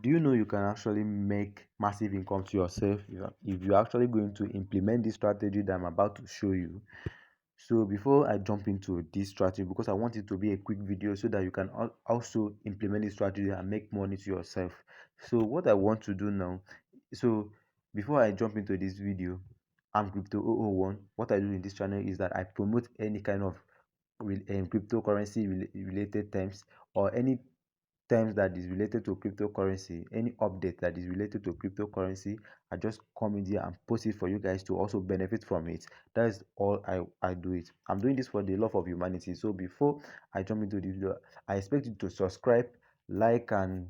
Do you know you can actually make massive income to yourself if you're actually going to implement this strategy that I'm about to show you? So before I jump into this strategy, because I want it to be a quick video so that you can also implement this strategy and make money to yourself. So what I want to do now, so before I jump into this video, I'm Crypto 001. What I do in this channel is that I promote any kind of cryptocurrency related terms, or any terms that is related to cryptocurrency, any update that is related to cryptocurrency. I just come in here and post it for you guys to also benefit from it. That is all I do it. I'm doing this for the love of humanity. So before I jump into the video, I expect you to subscribe, like, and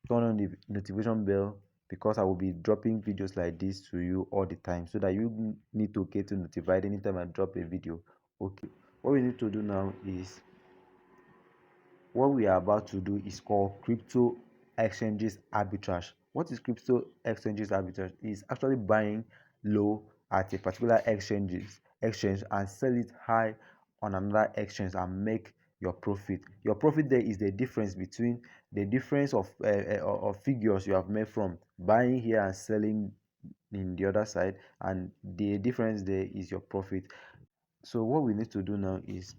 turn on the notification bell, because I will be dropping videos like this to you all the time, so that you need to get notified anytime I drop a video. Okay, what we need to do now is, what we are about to do is called crypto exchanges arbitrage. What is crypto exchanges arbitrage? Is actually buying low at a particular exchange and sell it high on another exchange and make your profit. Your profit there is the difference between the difference of figures you have made from buying here and selling in the other side, and the difference there is your profit. So what we need to do now is,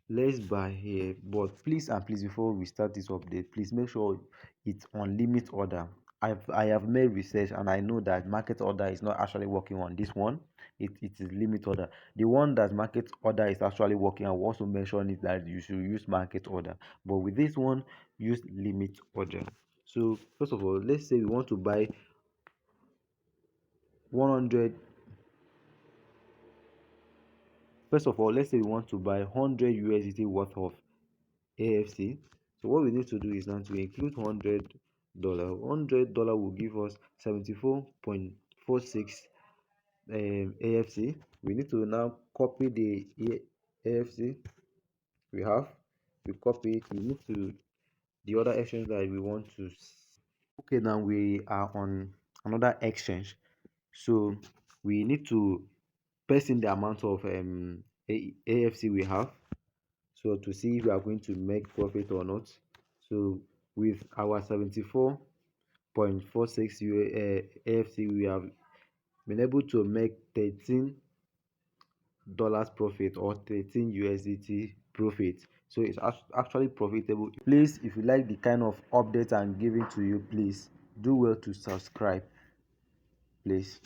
let's buy here, but please and please, before we start this update, please make sure it's on limit order. I have made research and I know that market order is not actually working on this one. It is limit order. The one that market order is actually working, I will also mention it that you should use market order, but with this one, use limit order. So first of all, let's say we want to buy 100. First of all, let's say we want to buy 100 USDT worth of AFC. So what we need to do is now to include $100. $100 will give us 74.46 AFC. We need to now copy the AFC we have. We copy it. We move to the other exchange that we want to. Okay, now we are on another exchange. So we need to paste in the amount of AFC we have, so to see if we are going to make profit or not. So with our 74.46 AFC, we have been able to make $13 profit, or 13 USDT profit. So it's actually profitable. Please, if you like the kind of updates I'm giving to you, please do well to subscribe, please.